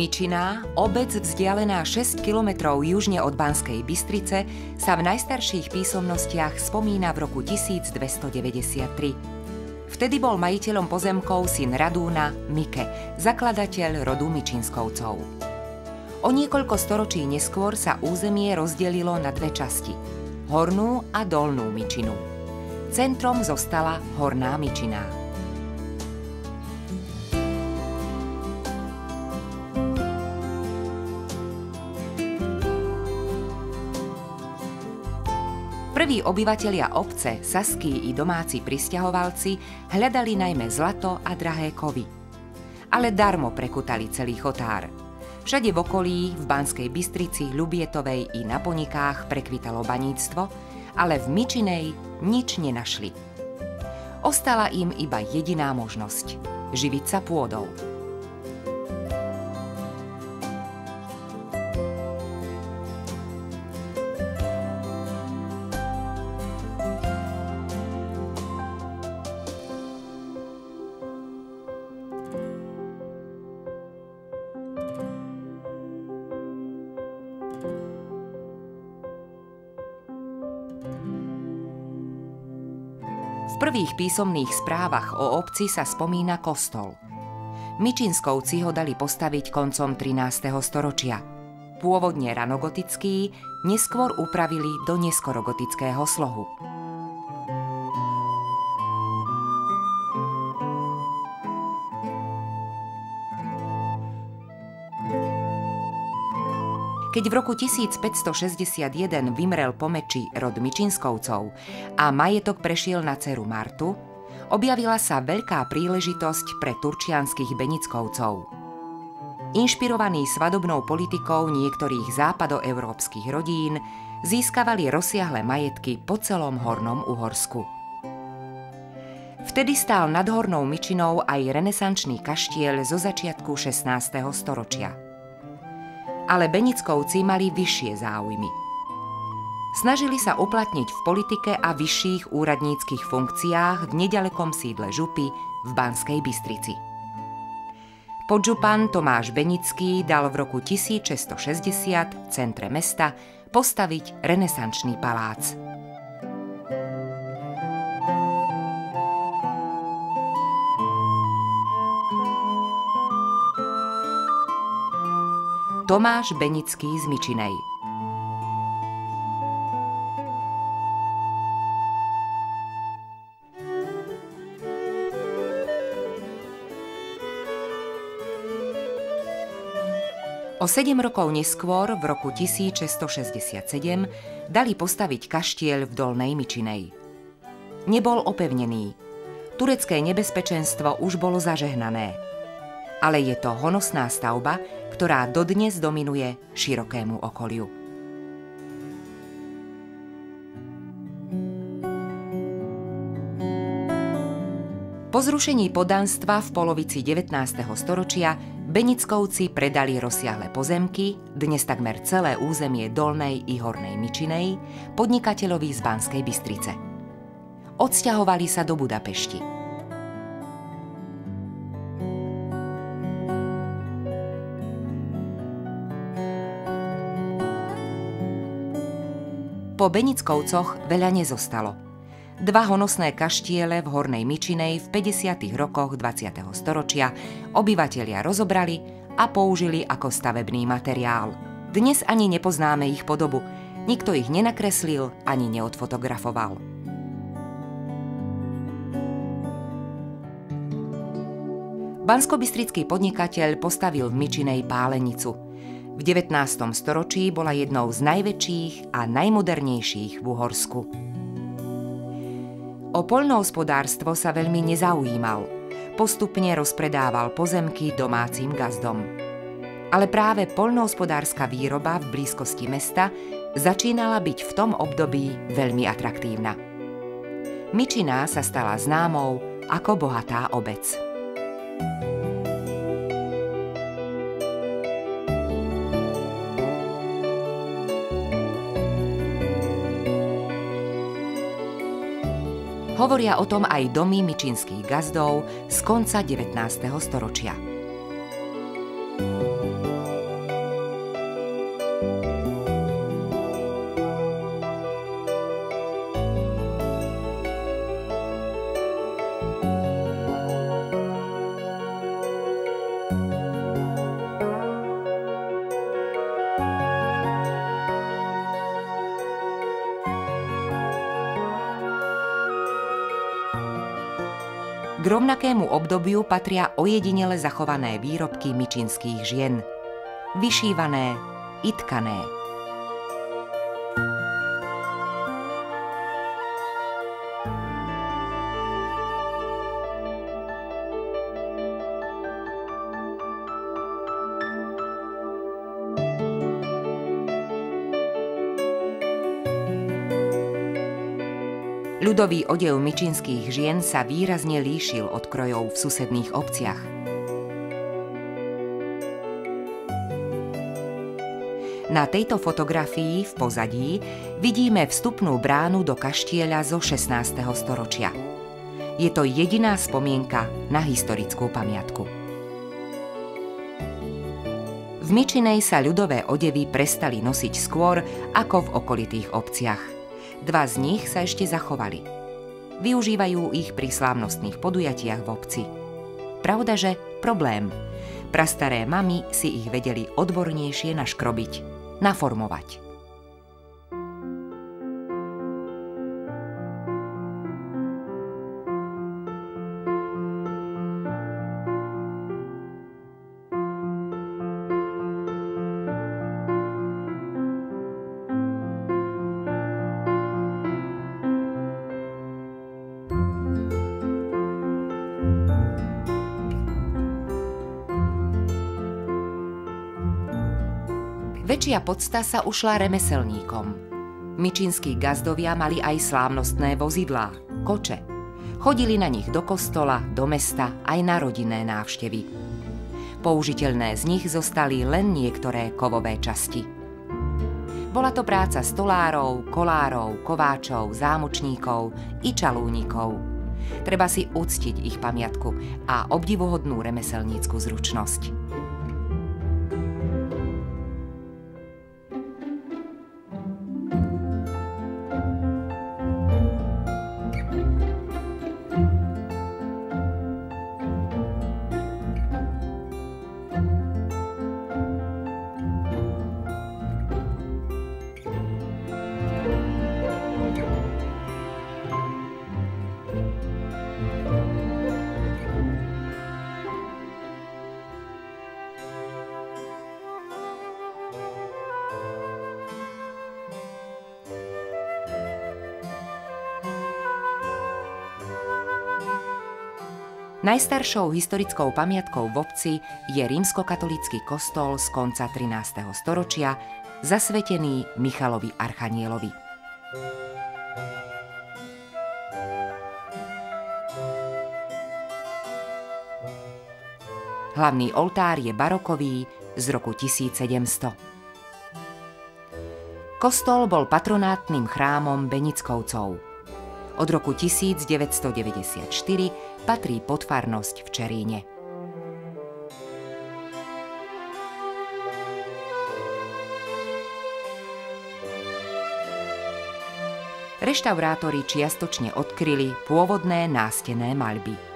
Myčiná, obec vzdialená 6 kilometrov južne od Banskej Bystrice, sa v najstarších písomnostiach spomína v roku 1293. Vtedy bol majiteľom pozemkov syn Radúna Mike, zakladateľ rodu Mičinskovcov. O niekoľko storočí neskôr sa územie rozdelilo na dve časti – Hornú a Dolnú Myčinu. Centrom zostala Horná Myčiná. Prví obyvatelia obce, saskí i domáci prisťahovalci hľadali najmä zlato a drahé kovy. Ale darmo prekutali celý chotár. Všade v okolí, v Banskej Bystrici, Ľubietovej i na Ponikách prekvitalo baníctvo, ale v Myčinej nič nenašli. Ostala im iba jediná možnosť – živiť sa pôdou. V prvých písomných správach o obci sa spomína kostol. Mičinskovci ho dali postaviť koncom 13. storočia. Pôvodne ranogotický, neskôr upravili do neskorogotického slohu. Keď v roku 1561 vymrel po meči rod Mičinskovcov a majetok prešiel na dceru Martu, objavila sa veľká príležitosť pre turčianskych Benickovcov. Inšpirovaní svadobnou politikou niektorých západoeurópskych rodín, získavali rozsiahle majetky po celom Hornom Uhorsku. Vtedy stál nad Hornou Myčinou aj renesančný kaštieľ zo začiatku 16. storočia. Ale Benickovci mali vyššie záujmy. Snažili sa uplatniť v politike a vyšších úradníckych funkciách v nedalekom sídle Župy v Banskej Bystrici. Podžupan Tomáš Benický dal v roku 1660 v centre mesta postaviť renesančný palác. Tomáš Benický z Myčinej. O 7 rokov neskôr, v roku 1667, dali postaviť kaštieľ v Dolnej Myčinej. Nebol opevnený. Turecké nebezpečenstvo už bolo zažehnané. Ale je to honosná stavba, ktorá dodnes dominuje širokému okoliu. Po zrušení poddanstva v polovici 19. storočia Benickovci predali rozsiahle pozemky, dnes takmer celé územie Dolnej i Hornej Myčinej, podnikateľovi z Banskej Bystrice. Odsťahovali sa do Budapešti. Po Benickovcoch veľa nezostalo. Dva honosné kaštiele v Hornej Myčinej v 50. rokoch 20. storočia obyvatelia rozobrali a použili ako stavebný materiál. Dnes ani nepoznáme ich podobu, nikto ich nenakreslil ani neodfotografoval. Banskobystrický podnikateľ postavil v Myčinej pálenicu. V 19. storočí bola jednou z najväčších a najmodernejších v Uhorsku. O poľnohospodárstvo sa veľmi nezaujímal. Postupne rozpredával pozemky domácim gazdom. Ale práve poľnohospodárska výroba v blízkosti mesta začínala byť v tom období veľmi atraktívna. Myčina sa stala známou ako bohatá obec. Hovoria o tom aj domy myčinských gazdov z konca 19. storočia. K rovnakému obdobiu patria ojedinele zachované výrobky myčinských žien. Vyšívané i tkané. Ľudový odev myčinských žien sa výrazne líšil od krojov v susedných obciach. Na tejto fotografii v pozadí vidíme vstupnú bránu do kaštieľa zo 16. storočia. Je to jediná spomienka na historickú pamiatku. V Myčinej sa ľudové odevy prestali nosiť skôr ako v okolitých obciach. Dva z nich sa ešte zachovali. Využívajú ich pri slávnostných podujatiach v obci. Pravdaže problém. Prastaré mamy si ich vedeli odbornejšie naškrobiť, naformovať. Väčšia podsta sa ušla remeselníkom. Myčinskí gazdovia mali aj slávnostné vozidlá, koče. Chodili na nich do kostola, do mesta, aj na rodinné návštevy. Použiteľné z nich zostali len niektoré kovové časti. Bola to práca stolárov, kolárov, kováčov, zámočníkov i čalúnikov. Treba si uctiť ich pamiatku a obdivuhodnú remeselnícku zručnosť. Najstaršou historickou pamiatkou v obci je rímskokatolícky kostol z konca 13. storočia, zasvetený Michalovi Archanielovi. Hlavný oltár je barokový z roku 1700. Kostol bol patronátnym chrámom Benickovcov. Od roku 1994 patrí pod farnosť v Čeríne. Reštaurátori čiastočne odkryli pôvodné nástenné maľby.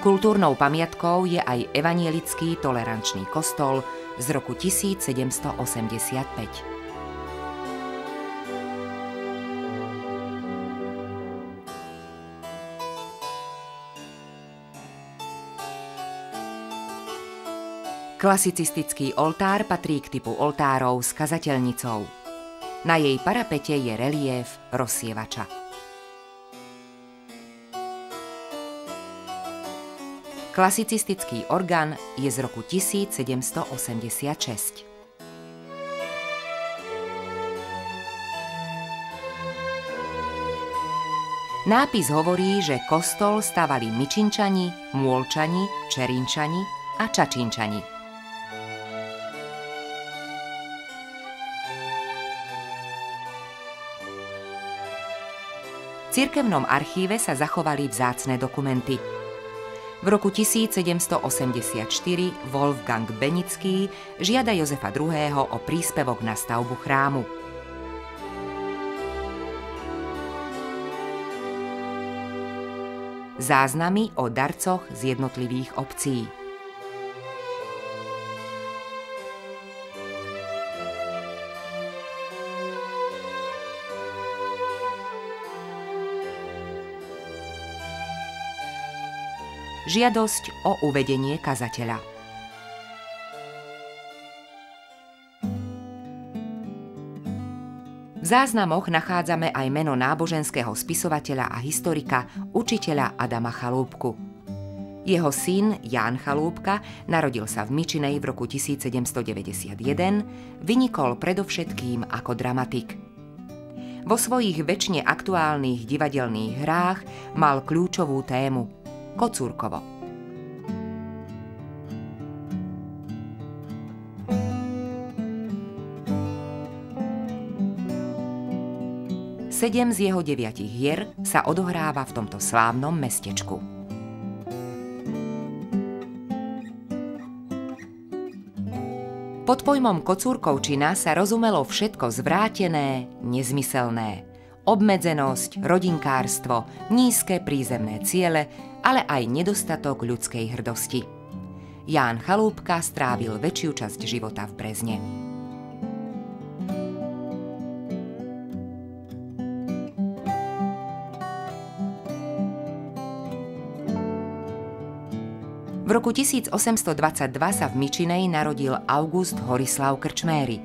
Kultúrnou pamiatkou je aj evanielický tolerančný kostol z roku 1785. Klasicistický oltár patrí k typu oltárov s kazateľnicou. Na jej parapete je reliéf rozsievača. Klasicistický orgán je z roku 1786. Nápis hovorí, že kostol stavali Myčinčani, Môlčani, Čerinčani a Čačinčani. V cirkevnom archíve sa zachovali vzácne dokumenty. V roku 1784 Wolfgang Benický žiada Jozefa II. O príspevok na stavbu chrámu. Záznamy o darcoch z jednotlivých obcí. Žiadosť o uvedenie kazateľa. V záznamoch nachádzame aj meno náboženského spisovateľa a historika, učiteľa Adama Chalúbku. Jeho syn Ján Chalúbka narodil sa v Mičinej v roku 1791, vynikol predovšetkým ako dramatik. Vo svojich večne aktuálnych divadelných hrách mal kľúčovú tému Kocúrkovo. Sedem z jeho 9 hier sa odohráva v tomto slávnom mestečku. Pod pojmom Kocúrkovčina sa rozumelo všetko zvrátené, nezmyselné. Obmedzenosť, rodinkárstvo, nízke prízemné ciele, ale aj nedostatok ľudskej hrdosti. Ján Chalúbka strávil väčšiu časť života v Brezne. V roku 1822 sa v Mičinej narodil August Horislav Krčméry,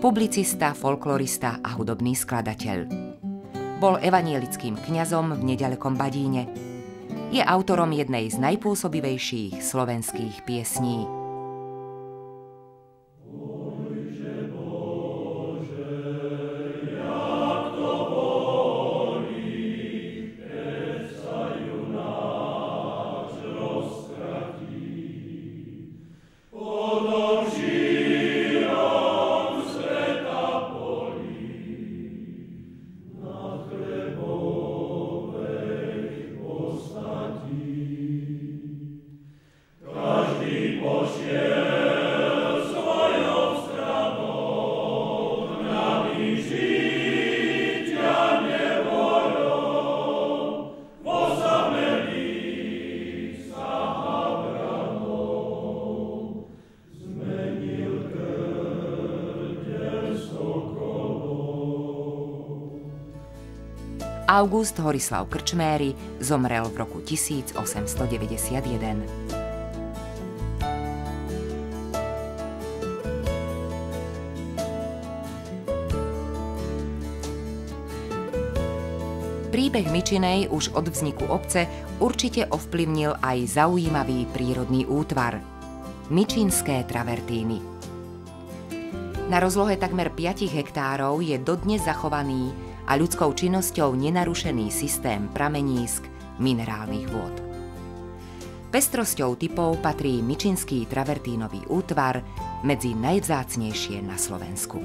publicista, folklorista a hudobný skladateľ. Bol evanielickým kňazom v neďalekom Badíne. Je autorom jednej z najpôsobivejších slovenských piesní. August Horislav Krčméry zomrel v roku 1891. Príbeh Mičinej už od vzniku obce určite ovplyvnil aj zaujímavý prírodný útvar – Mičinské travertíny. Na rozlohe takmer 5 hektárov je dodnes zachovaný a ľudskou činnosťou nenarušený systém pramenísk minerálnych vôd. Pestrosťou typov patrí Mičinský travertínový útvar medzi najvzácnejšie na Slovensku.